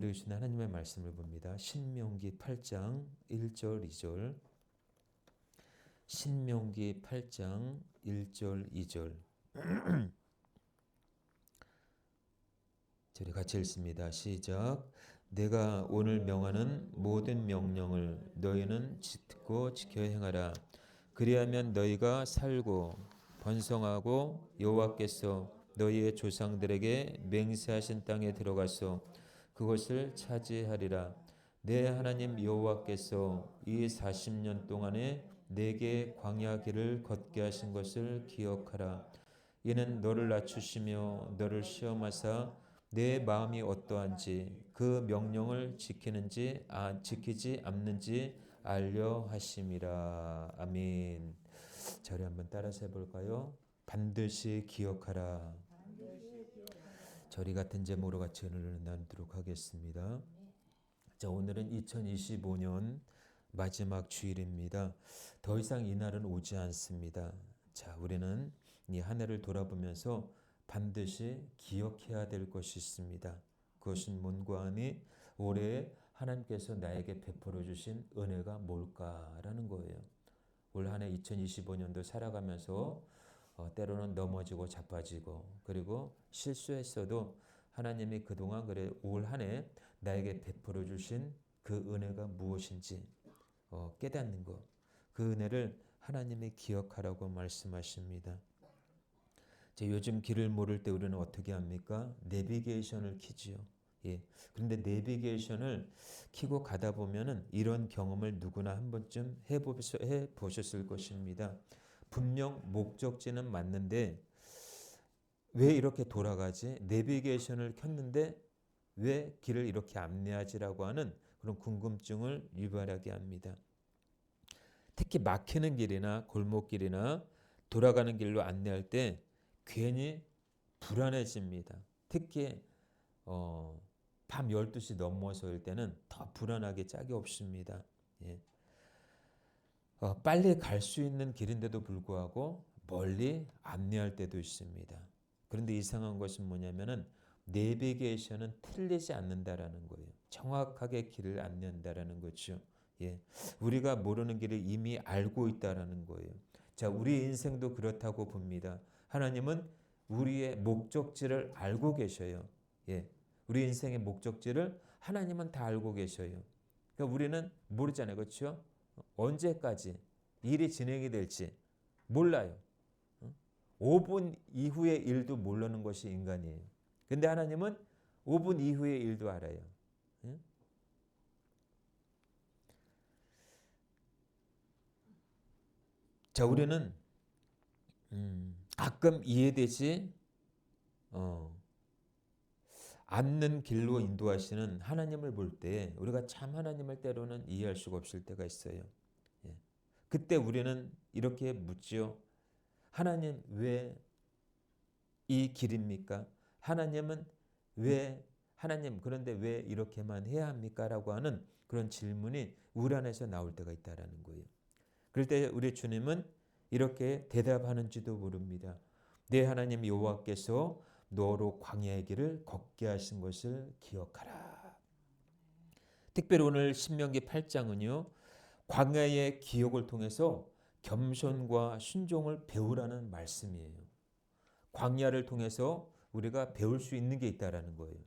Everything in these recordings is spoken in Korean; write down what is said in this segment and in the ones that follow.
읽으신 하나님의 말씀을 봅니다. 신명기 8장 1절 2절. 신명기 8장 1절 2절. 우리 같이 읽습니다. 시작. 내가 오늘 명하는 모든 명령을 너희는 듣고 지켜 행하라. 그리하면 너희가 살고 번성하고 여호와께서 너희의 조상들에게 맹세하신 땅에 들어가서 그것을 차지하리라. 내 하나님 여호와께서 이 40년 동안에 내게 광야 길을 걷게 하신 것을 기억하라. 이는 너를 낮추시며 너를 시험하사 내 마음이 어떠한지 그 명령을 지키지 않는지 알려 하심이라. 아멘. 저를 한번 따라서 해볼까요? 반드시 기억하라. 저리 같은 제목으로 같이 은혜를 나누도록 하겠습니다. 자, 오늘은 2025년 마지막 주일입니다. 더 이상 이 날은 오지 않습니다. 자, 우리는 이 한 해를 돌아보면서 반드시 기억해야 될 것이 있습니다. 그것은 뭔가 하니 올해 하나님께서 나에게 베풀어 주신 은혜가 뭘까라는 거예요. 올 한 해 2025년도 살아가면서 때로는 넘어지고 자빠지고 그리고 실수했어도 하나님이 그동안 그래 올 한 해 나에게 베풀어 주신 그 은혜가 무엇인지 깨닫는 것. 그 은혜를 하나님이 기억하라고 말씀하십니다. 요즘 길을 모를 때 우리는 어떻게 합니까? 내비게이션을 키지요. 예. 그런데 내비게이션을 키고 가다 보면은 이런 경험을 누구나 한 번쯤 해보셨을 것입니다. 분명 목적지는 맞는데 왜 이렇게 돌아가지? 내비게이션을 켰는데 왜 길을 이렇게 안내하지라고 하는 그런 궁금증을 유발하게 합니다. 특히 막히는 길이나 골목길이나 돌아가는 길로 안내할 때 괜히 불안해집니다. 특히 밤 12시 넘어서일 때는 더 불안하게 짝이 없습니다. 예. 빨리 갈 수 있는 길인데도 불구하고 멀리 안내할 때도 있습니다. 그런데 이상한 것은 뭐냐면은 내비게이션은 틀리지 않는다라는 거예요. 정확하게 길을 안내한다라는 거죠. 예. 우리가 모르는 길을 이미 알고 있다라는 거예요. 자, 우리 인생도 그렇다고 봅니다. 하나님은 우리의 목적지를 알고 계셔요. 예. 우리 인생의 목적지를 하나님은 다 알고 계셔요. 그러니까 우리는 모르잖아요. 그렇죠? 언제까지 일이 진행이 될지 몰라요. 5분 이후의 일도 모르는 것이 인간이에요. 근데 하나님은 5분 이후의 일도 알아요. 자, 우리는 가끔 이해되지 않는 길로 인도하시는 하나님을 볼 때 우리가 참 하나님을 때로는 이해할 수가 없을 때가 있어요. 예. 그때 우리는 이렇게 묻지요. 하나님 왜 이 길입니까? 하나님은 하나님 그런데 왜 이렇게만 해야 합니까? 라고 하는 그런 질문이 우리 안에서 나올 때가 있다라는 거예요. 그럴 때 우리 주님은 이렇게 대답하는지도 모릅니다. 내 하나님 여호와께서 너로 광야의 길을 걷게 하신 것을 기억하라. 특별히 오늘 신명기 8장은요. 광야의 기억을 통해서 겸손과 순종을 배우라는 말씀이에요. 광야를 통해서 우리가 배울 수 있는 게 있다라는 거예요.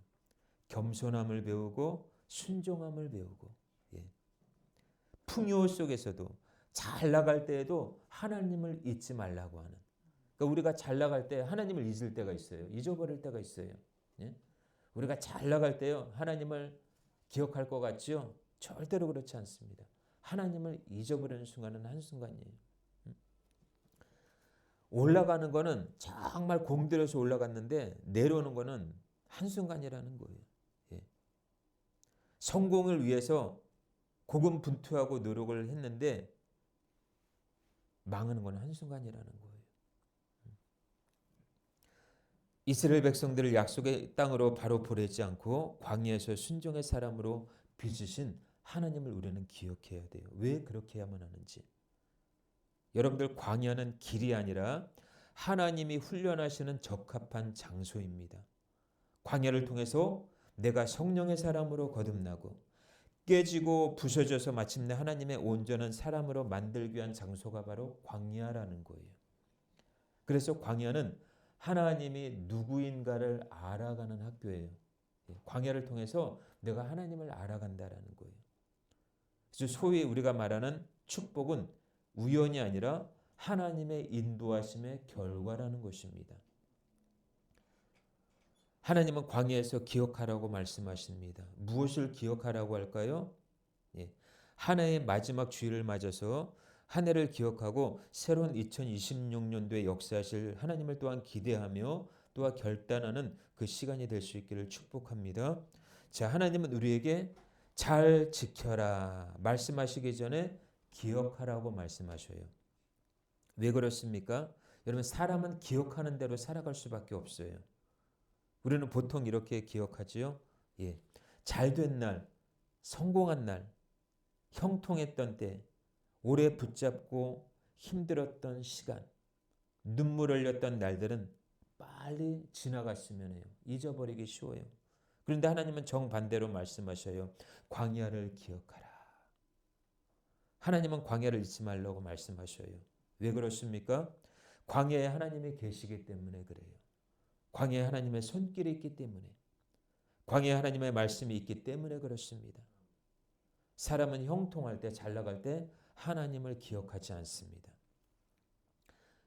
겸손함을 배우고 순종함을 배우고 풍요 속에서도 잘 나갈 때에도 하나님을 잊지 말라고 하는. 그러니까 우리가 잘 나갈 때 하나님을 잊을 때가 있어요. 잊어버릴 때가 있어요. 우리가 잘 나갈 때요 하나님을 기억할 것 같죠? 절대로 그렇지 않습니다. 하나님을 잊어버리는 순간은 한순간이에요. 올라가는 거는 정말 공들여서 올라갔는데 내려오는 거는 한순간이라는 거예요. 성공을 위해서 고군분투하고 노력을 했는데 망하는 건 한순간이라는 거예요. 이스라엘 백성들을 약속의 땅으로 바로 보내지 않고 광야에서 순종의 사람으로 빚으신 하나님을 우리는 기억해야 돼요. 왜 그렇게 해야만 하는지. 여러분들 광야는 길이 아니라 하나님이 훈련하시는 적합한 장소입니다. 광야를 통해서 내가 성령의 사람으로 거듭나고 깨지고 부서져서 마침내 하나님의 온전한 사람으로 만들기 위한 장소가 바로 광야라는 거예요. 그래서 광야는 하나님이 누구인가를 알아가는 학교예요. 광야를 통해서 내가 하나님을 알아간다라는 거예요. 그래서 소위 우리가 말하는 축복은 우연이 아니라 하나님의 인도하심의 결과라는 것입니다. 하나님은 광야에서 기억하라고 말씀하십니다. 무엇을 기억하라고 할까요? 한 해의 마지막 주일을 맞아서 한 해를 기억하고 새로운 2026년도에 역사하실 하나님을 또한 기대하며 또한 결단하는 그 시간이 될 수 있기를 축복합니다. 자, 하나님은 우리에게 잘 지켜라 말씀하시기 전에 기억하라고 말씀하셔요. 왜 그렇습니까? 여러분, 사람은 기억하는 대로 살아갈 수밖에 없어요. 우리는 보통 이렇게 기억하지요. 잘된 날, 성공한 날, 형통했던 때, 오래 붙잡고 힘들었던 시간, 눈물 흘렸던 날들은 빨리 지나갔으면 해요. 잊어버리기 쉬워요. 그런데 하나님은 정반대로 말씀하셔요. 광야를 기억하라. 하나님은 광야를 잊지 말라고 말씀하셔요. 왜 그렇습니까? 광야에 하나님이 계시기 때문에 그래요. 광야에 하나님의 손길이 있기 때문에, 광야에 하나님의 말씀이 있기 때문에 그렇습니다. 사람은 형통할 때, 잘 나갈 때 하나님을 기억하지 않습니다.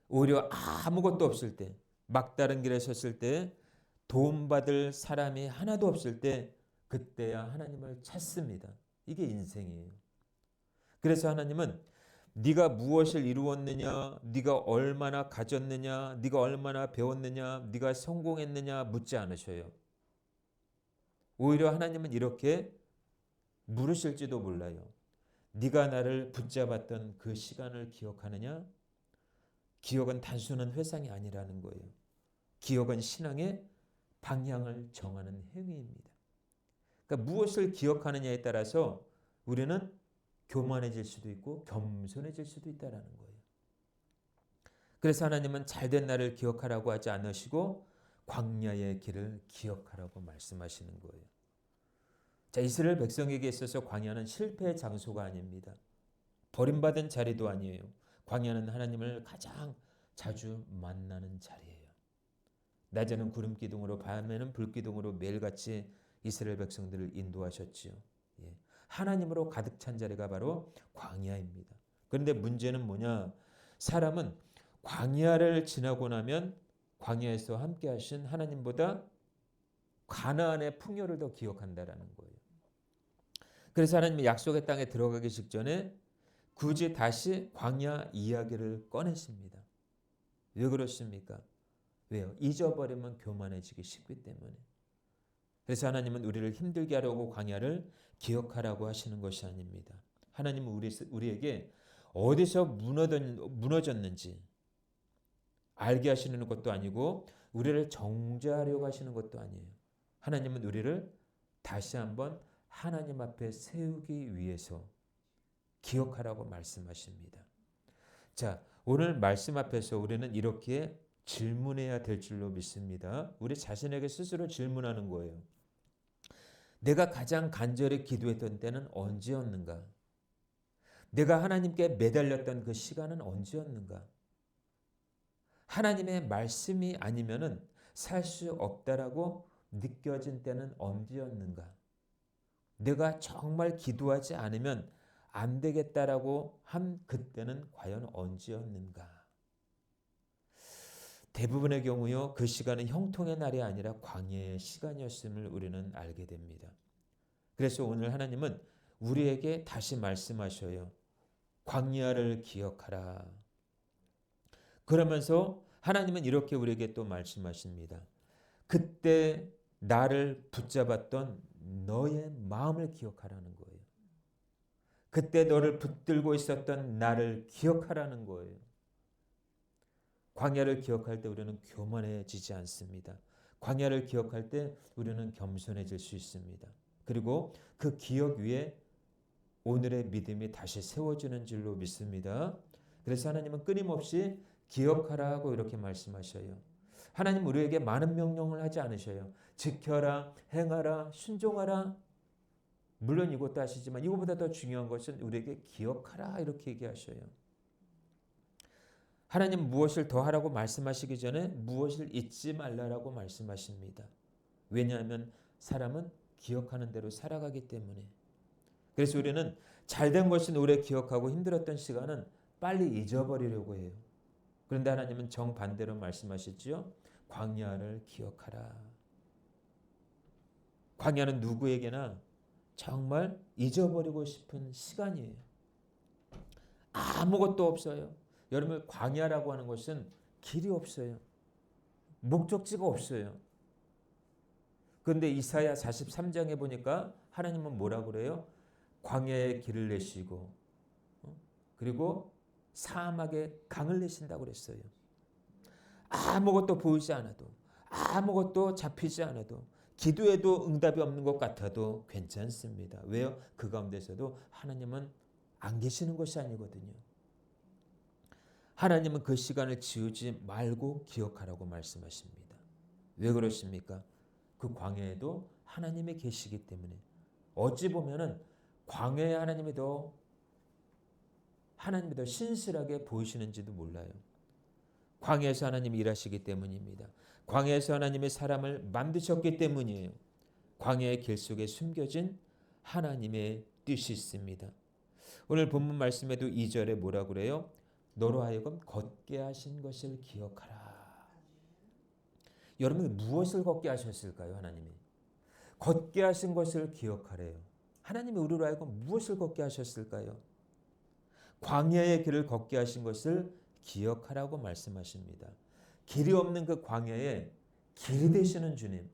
오히려 아무것도 없을 때, 막다른 길에 섰을 때, 도움받을 사람이 하나도 없을 때, 그때야 하나님을 찾습니다. 이게 인생이에요. 그래서 하나님은 네가 무엇을 이루었느냐, 네가 얼마나 가졌느냐, 네가 얼마나 배웠느냐, 네가 성공했느냐 묻지 않으셔요. 오히려 하나님은 이렇게 물으실지도 몰라요. 네가 나를 붙잡았던 그 시간을 기억하느냐? 기억은 단순한 회상이 아니라는 거예요. 기억은 신앙의 방향을 정하는 행위입니다. 그러니까 무엇을 기억하느냐에 따라서 우리는 교만해질 수도 있고 겸손해질 수도 있다는 거예요. 그래서 하나님은 잘된 날을 기억하라고 하지 않으시고 광야의 길을 기억하라고 말씀하시는 거예요. 자, 이스라엘 백성에게 있어서 광야는 실패의 장소가 아닙니다. 버림받은 자리도 아니에요. 광야는 하나님을 가장 자주 만나는 자리예요. 낮에는 구름 기둥으로, 밤에는 불 기둥으로 매일같이 이스라엘 백성들을 인도하셨지요. 하나님으로 가득 찬 자리가 바로 광야입니다. 그런데 문제는 뭐냐? 사람은 광야를 지나고 나면 광야에서 함께 하신 하나님보다 가나안의 풍요를 더 기억한다라는 거예요. 그래서 하나님이 약속의 땅에 들어가기 직전에 굳이 다시 광야 이야기를 꺼냈습니다. 왜 그렇습니까? 왜요? 잊어버리면 교만해지기 쉽기 때문에. 그래서 하나님은 우리를 힘들게 하려고 광야를 기억하라고 하시는 것이 아닙니다. 하나님은 우리에게 어디서 무너졌는지 알게 하시는 것도 아니고 우리를 정죄하려고 하시는 것도 아니에요. 하나님은 우리를 다시 한번 하나님 앞에 세우기 위해서 기억하라고 말씀하십니다. 자, 오늘 말씀 앞에서 우리는 이렇게 질문해야 될 줄로 믿습니다. 우리 자신에게 스스로 질문하는 거예요. 내가 가장 간절히 기도했던 때는 언제였는가? 내가 하나님께 매달렸던 그 시간은 언제였는가? 하나님의 말씀이 아니면은 살 수 없다라고 느껴진 때는 언제였는가? 내가 정말 기도하지 않으면 안 되겠다라고 한 그때는 과연 언제였는가? 대부분의 경우요, 그 시간은 형통의 날이 아니라 광야의 시간이었음을 우리는 알게 됩니다. 그래서 오늘 하나님은 우리에게 다시 말씀하셔요. 광야를 기억하라. 그러면서 하나님은 이렇게 우리에게 또 말씀하십니다. 그때 나를 붙잡았던 너의 마음을 기억하라는 거예요. 그때 너를 붙들고 있었던 나를 기억하라는 거예요. 광야를 기억할 때 우리는 교만해지지 않습니다. 광야를 기억할 때 우리는 겸손해질 수 있습니다. 그리고 그 기억 위에 오늘의 믿음이 다시 세워지는 줄로 믿습니다. 그래서 하나님은 끊임없이 기억하라고 이렇게 말씀하셔요. 하나님 우리에게 많은 명령을 하지 않으셔요. 지켜라, 행하라, 순종하라. 물론 이것도 하시지만 이것보다 더 중요한 것은 우리에게 기억하라 이렇게 얘기하셔요. 하나님 무엇을 더 하라고 말씀하시기 전에 무엇을 잊지 말라라고 말씀하십니다. 왜냐하면 사람은 기억하는 대로 살아가기 때문에. 그래서 우리는 잘된 것은 오래 기억하고 힘들었던 시간은 빨리 잊어버리려고 해요. 그런데 하나님은 정반대로 말씀하시지요. 광야를 기억하라. 광야는 누구에게나 정말 잊어버리고 싶은 시간이에요. 아무것도 없어요. 여러분 광야라고 하는 것은 길이 없어요. 목적지가 없어요. 그런데 이사야 43장에 보니까 하나님은 뭐라 그래요? 광야에 길을 내시고 그리고 사막에 강을 내신다고 그랬어요. 아무것도 보이지 않아도 아무것도 잡히지 않아도 기도해도 응답이 없는 것 같아도 괜찮습니다. 왜요? 그 가운데서도 하나님은 안 계시는 것이 아니거든요. 하나님은 그 시간을 지우지 말고 기억하라고 말씀하십니다. 왜 그러십니까? 그 광야에도 하나님이 계시기 때문에. 어찌 보면은 광야에 하나님이 더 신실하게 보이시는지도 몰라요. 광야에서 하나님이 일하시기 때문입니다. 광야에서 하나님이 사람을 만드셨기 때문이에요. 광야의 길 속에 숨겨진 하나님의 뜻이 있습니다. 오늘 본문 말씀에도 2절에 뭐라 그래요? 너로 하여금 걷게 하신 것을 기억하라. 여러분 무엇을 걷게 하셨을까요? 하나님이 걷게 하신 것을 기억하래요. 하나님이 우리로 하여금 무엇을 걷게 하셨을까요? 광야의 길을 걷게 하신 것을 기억하라고 말씀하십니다. 길이 없는 그 광야에 길이 되시는 주님.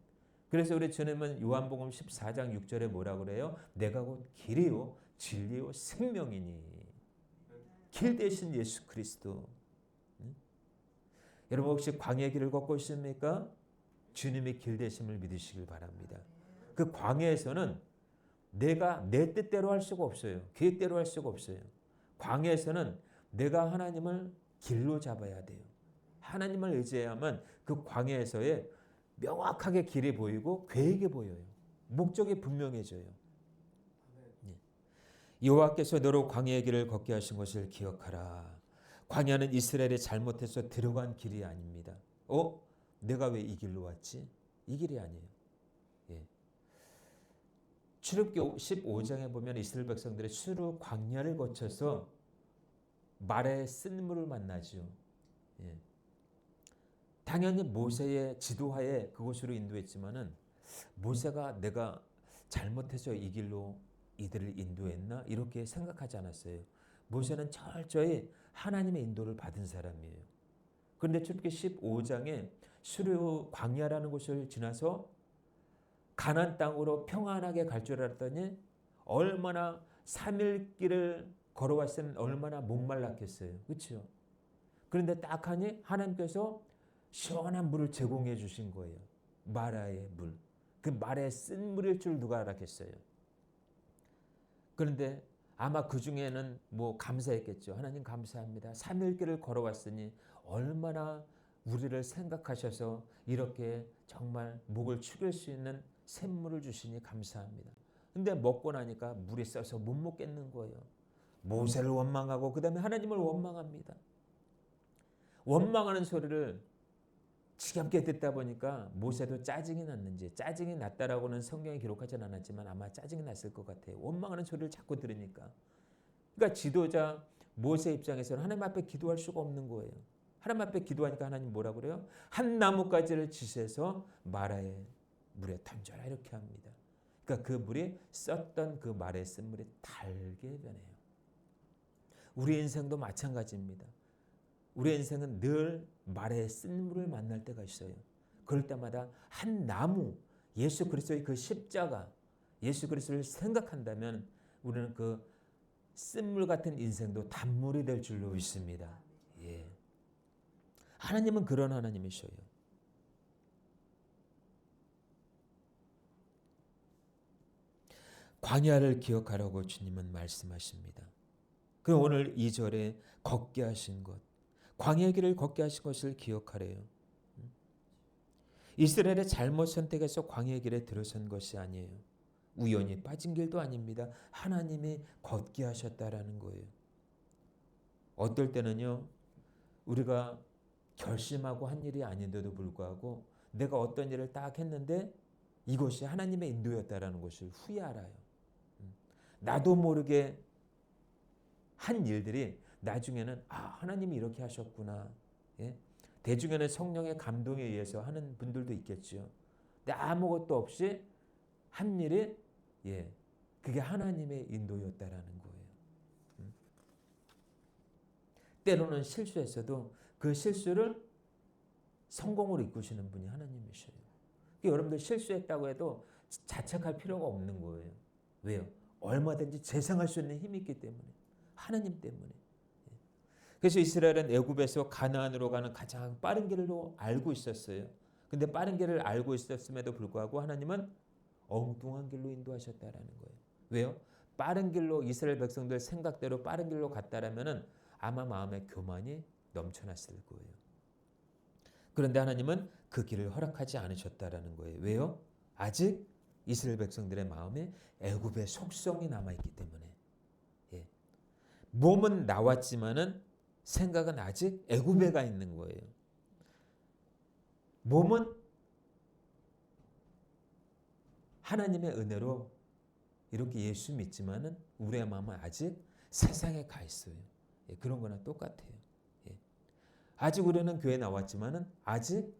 그래서 우리 주님은 요한복음 14장 6절에 뭐라 그래요? 내가 곧 길이요 진리요 생명이니. 길 대신 예수 그리스도. 여러분 혹시 광야의 길을 걷고 있습니까? 주님의 길 되심을 믿으시길 바랍니다. 그 광야에서는 내가 내 뜻대로 할 수가 없어요. 계획대로 할 수가 없어요. 광야에서는 내가 하나님을 길로 잡아야 돼요. 하나님을 의지해야만 그 광야에서의 명확하게 길이 보이고 계획이 보여요. 목적이 분명해져요. 여호와께서 너로 광야의 길을 걷게 하신 것을 기억하라. 광야는 이스라엘이 잘못해서 들어간 길이 아닙니다. 내가 왜 이 길로 왔지? 이 길이 아니에요. 예. 출애굽기 15장에 보면 이스라엘 백성들이 수르 광야를 거쳐서 말의 쓴물을 만나죠. 예. 당연히 모세의 지도하에 그곳으로 인도했지만은 모세가 내가 잘못해서 이 길로 이들을 인도했나 이렇게 생각하지 않았어요. 모세는 철저히 하나님의 인도를 받은 사람이에요. 그런데 출애굽기 15장에 수르 광야라는 곳을 지나서 가나안 땅으로 평안하게 갈 줄 알았더니 얼마나 3일 길을 걸어왔으면 얼마나 목말랐겠어요. 그렇죠? 그런데 딱 하니 하나님께서 시원한 물을 제공해 주신 거예요. 마라의 물. 그 말의 쓴 물일 줄 누가 알았겠어요. 그런데 아마 그 중에는 감사했겠죠. 하나님 감사합니다. 3일 길을 걸어왔으니 얼마나 우리를 생각하셔서 이렇게 정말 목을 축일 수 있는 샘물을 주시니 감사합니다. 근데 먹고 나니까 물이 써서 못 먹겠는 거예요. 모세를 원망하고 그 다음에 하나님을 원망합니다. 원망하는 소리를 지겹게 듣다 보니까 모세도 짜증이 났는지, 짜증이 났다라고는 성경에 기록하지는 않았지만 아마 짜증이 났을 것 같아요. 원망하는 소리를 자꾸 들으니까. 그러니까 지도자 모세 입장에서는 하나님 앞에 기도할 수가 없는 거예요. 하나님 앞에 기도하니까 하나님 뭐라 그래요? 한 나뭇가지를 지시해서 마라의 물에 던져라 이렇게 합니다. 그러니까 그 물이 썼던 그 말에 쓴 물이 달게 변해요. 우리 인생도 마찬가지입니다. 우리 인생은 늘 말에 쓴 물을 만날 때가 있어요. 그럴 때마다 한 나무, 예수 그리스도의 그 십자가, 예수 그리스도를 생각한다면 우리는 그 쓴물 같은 인생도 단물이 될 줄로 믿습니다. 예. 하나님은 그런 하나님이셔요. 광야를 기억하라고 주님은 말씀하십니다. 그 오늘 2절에 걷게 하신 것, 광야의 길을 걷게 하신 것을 기억하래요. 이스라엘의 잘못 선택해서 광야의 길에 들어선 것이 아니에요. 우연히 빠진 길도 아닙니다. 하나님이 걷게 하셨다라는 거예요. 어떨 때는요, 우리가 결심하고 한 일이 아닌데도 불구하고 내가 어떤 일을 딱 했는데 이것이 하나님의 인도였다라는 것을 후에 알아요. 나도 모르게 한 일들이 나중에는 하나님이 이렇게 하셨구나. 예? 대중에는 성령의 감동에 의해서 하는 분들도 있겠죠. 근데 아무것도 없이 한 일이 그게 하나님의 인도였다라는 거예요. 때로는 실수했어도 그 실수를 성공으로 이끄시는 분이 하나님이셔요. 여러분들 실수했다고 해도 자책할 필요가 없는 거예요. 왜요? 얼마든지 재생할 수 있는 힘이 있기 때문에. 하나님 때문에. 그래서 이스라엘은 애굽에서 가나안으로 가는 가장 빠른 길로 알고 있었어요. 근데 빠른 길을 알고 있었음에도 불구하고 하나님은 엉뚱한 길로 인도하셨다라는 거예요. 왜요? 빠른 길로 이스라엘 백성들 생각대로 빠른 길로 갔다라면은 아마 마음에 교만이 넘쳐났을 거예요. 그런데 하나님은 그 길을 허락하지 않으셨다라는 거예요. 왜요? 아직 이스라엘 백성들의 마음에 애굽의 속성이 남아있기 때문에. 몸은 나왔지만은 생각은 아직 애굽에 가 있는 거예요. 몸은 하나님의 은혜로 이렇게 예수 믿지만은 우리의 마음은 아직 세상에 가 있어요. 그런 거나 똑같아요. 아직 우리는 교회 나왔지만은 아직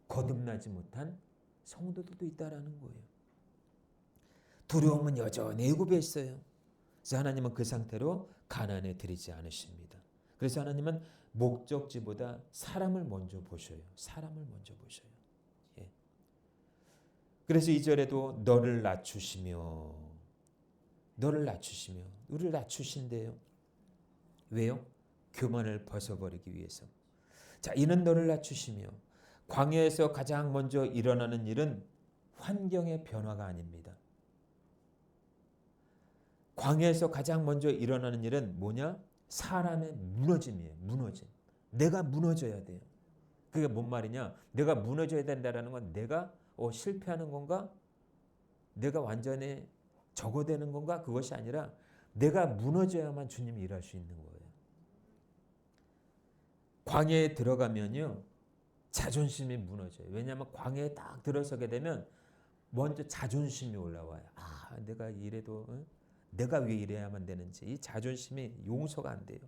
거듭나지 못한 성도들도 있다라는 거예요. 두려움은 여전히 애굽에 있어요. 그래서 하나님은 그 상태로 가나안에 들이지 않으십니다. 그래서 하나님은 목적지보다 사람을 먼저 보셔요. 사람을 먼저 보셔요. 그래서 2절에도 너를 낮추시며 우리를 낮추신대요. 왜요? 교만을 벗어버리기 위해서. 자, 이는 너를 낮추시며 광야에서 가장 먼저 일어나는 일은 환경의 변화가 아닙니다. 광야에서 가장 먼저 일어나는 일은 뭐냐? 사람의 무너짐이에요. 무너짐. 내가 무너져야 돼요. 그게 뭔 말이냐? 내가 무너져야 된다는 건 내가 실패하는 건가? 내가 완전히 적어되는 건가? 그것이 아니라 내가 무너져야만 주님이 일할 수 있는 거예요. 광야에 들어가면요. 자존심이 무너져요. 왜냐하면 광야에 딱 들어서게 되면 먼저 자존심이 올라와요. 내가 이래도 내가 왜 이래야만 되는지 이 자존심이 용서가 안 돼요.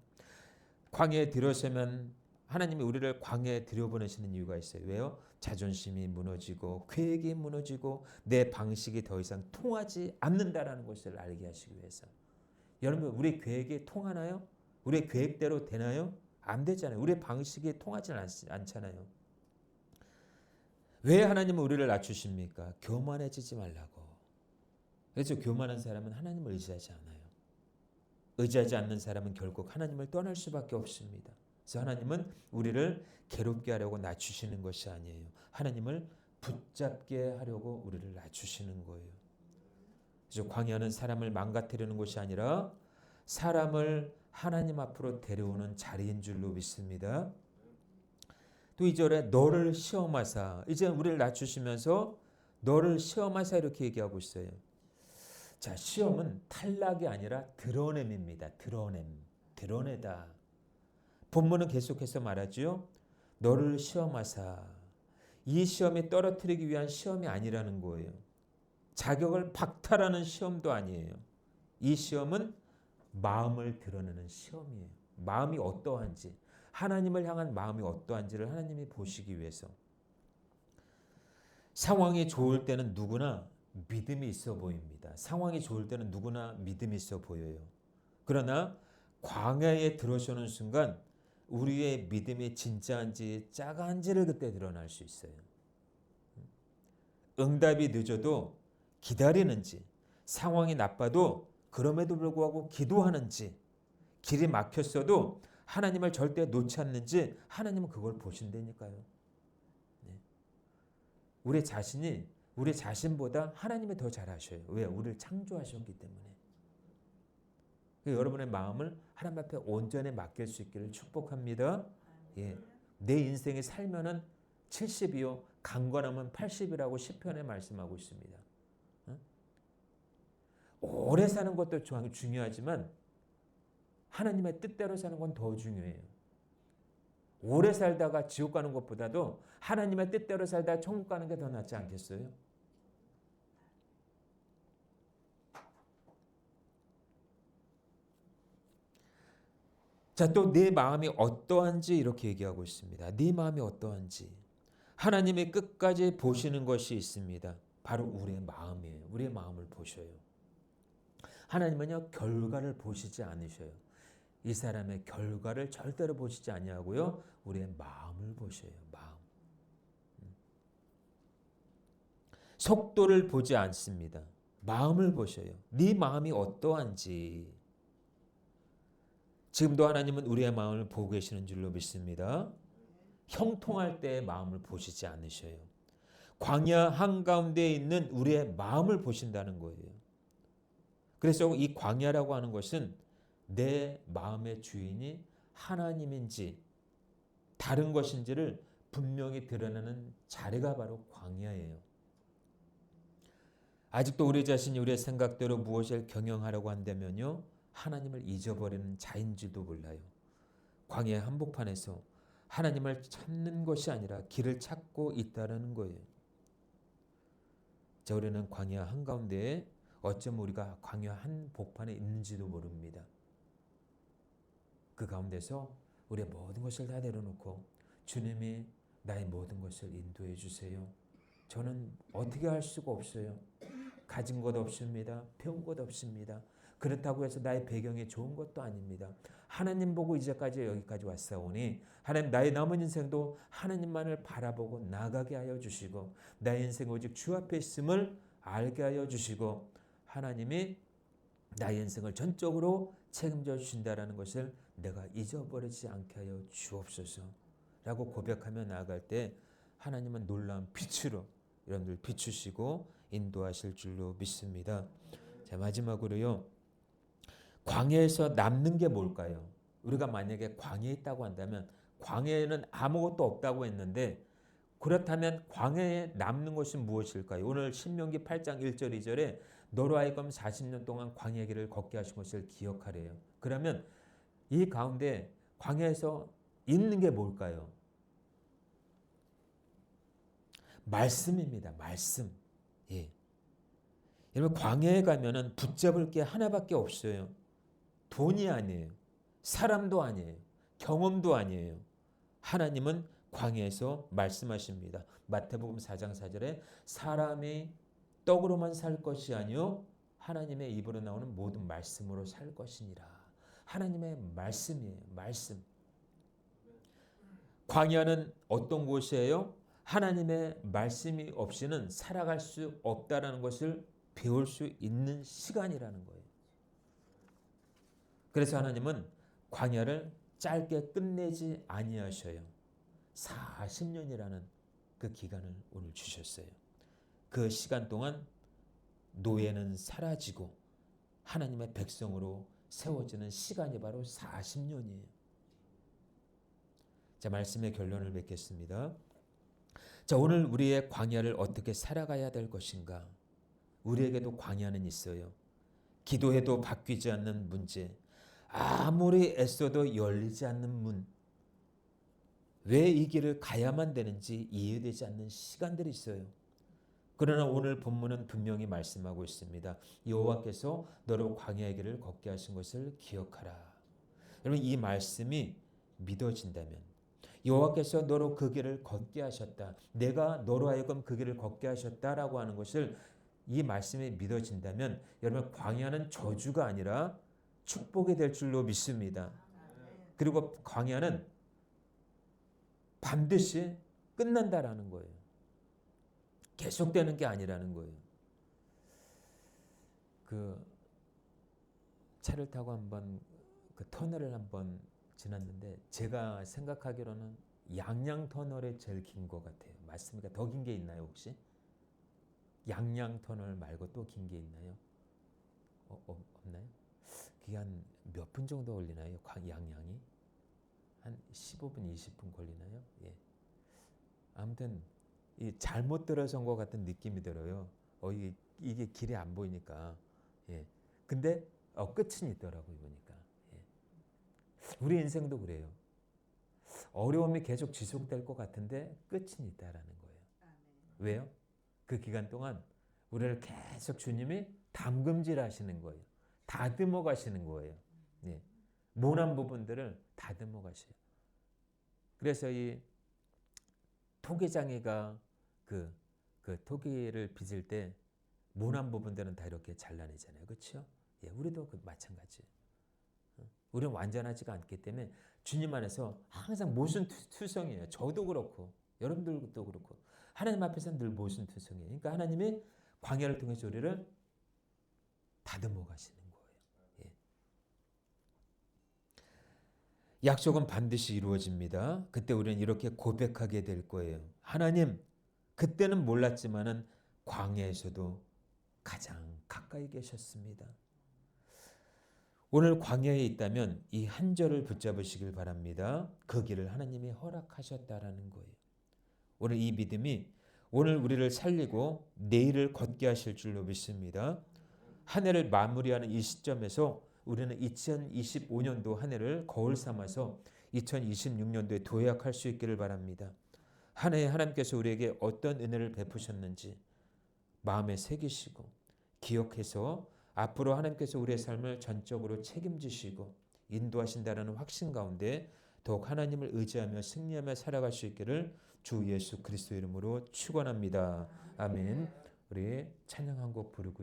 광야에 들어서면 하나님이 우리를 광야에 들여보내시는 이유가 있어요. 왜요? 자존심이 무너지고 계획이 무너지고 내 방식이 더 이상 통하지 않는다라는 것을 알게 하시기 위해서. 여러분 우리 계획이 통하나요? 우리의 계획대로 되나요? 안 되잖아요. 우리의 방식이 통하지 않잖아요. 왜 하나님은 우리를 낮추십니까? 교만해지지 말라고. 그래서 교만한 사람은 하나님을 의지하지 않아요. 의지하지 않는 사람은 결국 하나님을 떠날 수밖에 없습니다. 그래서 하나님은 우리를 괴롭게 하려고 낮추시는 것이 아니에요. 하나님을 붙잡게 하려고 우리를 낮추시는 거예요. 그래서 광야는 사람을 망가뜨리는 곳이 아니라 사람을 하나님 앞으로 데려오는 자리인 줄로 믿습니다. 또 2절에 너를 시험하사, 이제 우리를 낮추시면서 너를 시험하사 이렇게 얘기하고 있어요. 자, 시험은 탈락이 아니라 드러냄입니다. 드러내다. 본문은 계속해서 말하지요. 너를 시험하사. 이 시험이 떨어뜨리기 위한 시험이 아니라는 거예요. 자격을 박탈하는 시험도 아니에요. 이 시험은 마음을 드러내는 시험이에요. 마음이 어떠한지, 하나님을 향한 마음이 어떠한지를 하나님이 보시기 위해서. 상황이 좋을 때는 누구나 믿음이 있어 보입니다. 상황이 좋을 때는 누구나 믿음이 있어 보여요. 그러나 광야에 들어서는 순간 우리의 믿음이 진짜인지 짜가한지를 그때 드러날 수 있어요. 응답이 늦어도 기다리는지, 상황이 나빠도 그럼에도 불구하고 기도하는지, 길이 막혔어도 하나님을 절대 놓지 않는지 하나님은 그걸 보신다니까요. 우리 자신이 우리 자신보다 하나님이 더 잘하셔요. 왜? 우리를 창조하셨기 때문에. 여러분의 마음을 하나님 앞에 온전히 맡길 수 있기를 축복합니다. 내 인생에 살면은 70이요. 강건하면 80이라고 시편에 말씀하고 있습니다. 오래 사는 것도 중요하지만 하나님의 뜻대로 사는 건 더 중요해요. 오래 살다가 지옥 가는 것보다도 하나님의 뜻대로 살다가 천국 가는 게 더 낫지 않겠어요? 자, 또 내 마음이 어떠한지 이렇게 얘기하고 있습니다. 네 마음이 어떠한지. 하나님이 끝까지 보시는 것이 있습니다. 바로 우리의 마음이에요. 우리의 마음을 보셔요. 하나님은요, 결과를 보시지 않으셔요. 이 사람의 결과를 절대로 보시지 아니하고요. 우리의 마음을 보셔요. 마음. 속도를 보지 않습니다. 마음을 보셔요. 네 마음이 어떠한지. 지금도 하나님은 우리의 마음을 보고 계시는 줄로 믿습니다. 형통할 때의 마음을 보시지 않으셔요. 광야 한가운데에 있는 우리의 마음을 보신다는 거예요. 그래서 이 광야라고 하는 것은 내 마음의 주인이 하나님인지 다른 것인지를 분명히 드러내는 자리가 바로 광야예요. 아직도 우리 자신이 우리의 생각대로 무엇을 경영하려고 한다면요, 하나님을 잊어버리는 자인지도 몰라요. 광야의 한복판에서 하나님을 찾는 것이 아니라 길을 찾고 있다는 거예요. 자, 우리는 광야 한가운데에 어쩜 우리가 광야 한복판에 있는지도 모릅니다. 그 가운데서 우리의 모든 것을 다 내려놓고 주님이 나의 모든 것을 인도해 주세요. 저는 어떻게 할 수가 없어요. 가진 것 없습니다. 배운 것 없습니다. 그렇다고 해서 나의 배경이 좋은 것도 아닙니다. 하나님 보고 이제까지 여기까지 왔사오니 하나님 나의 남은 인생도 하나님만을 바라보고 나가게 하여 주시고 나의 인생 오직 주 앞에 있음을 알게 하여 주시고 하나님이 나의 인생을 전적으로 책임져 주신다라는 것을 내가 잊어버리지 않게 하여 주옵소서 라고 고백하며 나아갈 때 하나님은 놀라운 빛으로 여러분들 비추시고 인도하실 줄로 믿습니다. 자, 마지막으로요. 광야에서 남는 게 뭘까요? 우리가 만약에 광야에 있다고 한다면 광야에는 아무것도 없다고 했는데 그렇다면 광야에 남는 것이 무엇일까요? 오늘 신명기 8장 1절 2절에 너로 하여금 40년 동안 광야 길을 걷게 하신 것을 기억하래요. 그러면 이 가운데 광야에서 있는 게 뭘까요? 말씀입니다. 말씀. 예. 여러분 광야에 가면은 붙잡을 게 하나밖에 없어요. 돈이 아니에요. 사람도 아니에요. 경험도 아니에요. 하나님은 광야에서 말씀하십니다. 마태복음 4장 4절에 사람이 떡으로만 살 것이 아니요 하나님의 입으로 나오는 모든 말씀으로 살 것이니라. 하나님의 말씀이에요. 말씀. 광야는 어떤 곳이에요? 하나님의 말씀이 없이는 살아갈 수 없다라는 것을 배울 수 있는 시간이라는 거예요. 그래서 하나님은 광야를 짧게 끝내지 아니하셔요. 40년이라는 그 기간을 오늘 주셨어요. 그 시간 동안 노예는 사라지고 하나님의 백성으로 세워지는 시간이 바로 40년이에요. 자, 말씀의 결론을 맺겠습니다. 자, 오늘 우리의 광야를 어떻게 살아가야 될 것인가? 우리에게도 광야는 있어요. 기도해도 바뀌지 않는 문제, 아무리 애써도 열리지 않는 문, 왜 이 길을 가야만 되는지 이해되지 않는 시간들이 있어요. 그러나 오늘 본문은 분명히 말씀하고 있습니다. 여호와께서 너로 광야의 길을 걷게 하신 것을 기억하라. 여러분 이 말씀이 믿어진다면 여호와께서 너로 그 길을 걷게 하셨다. 내가 너로 하여금 그 길을 걷게 하셨다라고 하는 것을 이 말씀이 믿어진다면 여러분 광야는 저주가 아니라 축복이 될 줄로 믿습니다. 그리고 광야는 반드시 끝난다라는 거예요. 계속되는 게 아니라는 거예요. 그 차를 타고 한번 그 터널을 한번 지났는데 제가 생각하기로는 양양 터널이 제일 긴 것 같아요. 맞습니까? 더 긴 게 있나요 혹시? 양양 터널 말고 또 긴 게 있나요? 없나요? 그게 한 몇 분 정도 걸리나요? 양양이? 한 15분, 20분 걸리나요? 예. 아무튼 이 잘못 들어선 것 같은 느낌이 들어요. 이게 길이 안 보이니까. 예. 근데 끝은 있더라고요, 보니까. 예. 우리 인생도 그래요. 어려움이 계속 지속될 것 같은데 끝은 있다라는 거예요. 왜요? 그 기간 동안 우리를 계속 주님이 담금질하시는 거예요. 다듬어 가시는 거예요. 예. 모난 부분들을 다듬어 가셔요. 그래서 이 토기장이가 그 토기를 빚을 때 모난 부분들은 다 이렇게 잘라내잖아요. 그렇죠? 예, 우리도 마찬가지예요. 우리는 완전하지가 않기 때문에 주님 안에서 항상 모순투성이에요. 저도 그렇고 여러분들도 그렇고 하나님 앞에서는 늘 모순투성이에요. 그러니까 하나님이 광야를 통해서 우리를 다듬어 가시는 거예요. 예. 약속은 반드시 이루어집니다. 그때 우리는 이렇게 고백하게 될 거예요. 하나님, 그때는 몰랐지만은 광야에서도 가장 가까이 계셨습니다. 오늘 광야에 있다면 이 한 절을 붙잡으시길 바랍니다. 그 길을 하나님이 허락하셨다라는 거예요. 오늘 이 믿음이 오늘 우리를 살리고 내일을 걷게 하실 줄로 믿습니다. 한 해를 마무리하는 이 시점에서 우리는 2025년도 한 해를 거울 삼아서 2026년도에 도약할 수 있기를 바랍니다. 한 해에 하나님께서 우리에게 어떤 은혜를 베푸셨는지 마음에 새기시고 기억해서 앞으로 하나님께서 우리의 삶을 전적으로 책임지시고 인도하신다는 확신 가운데 더욱 하나님을 의지하며 승리하며 살아갈 수 있기를 주 예수 그리스도 이름으로 축원합니다. 아멘. 우리 찬양 한 곡 부르고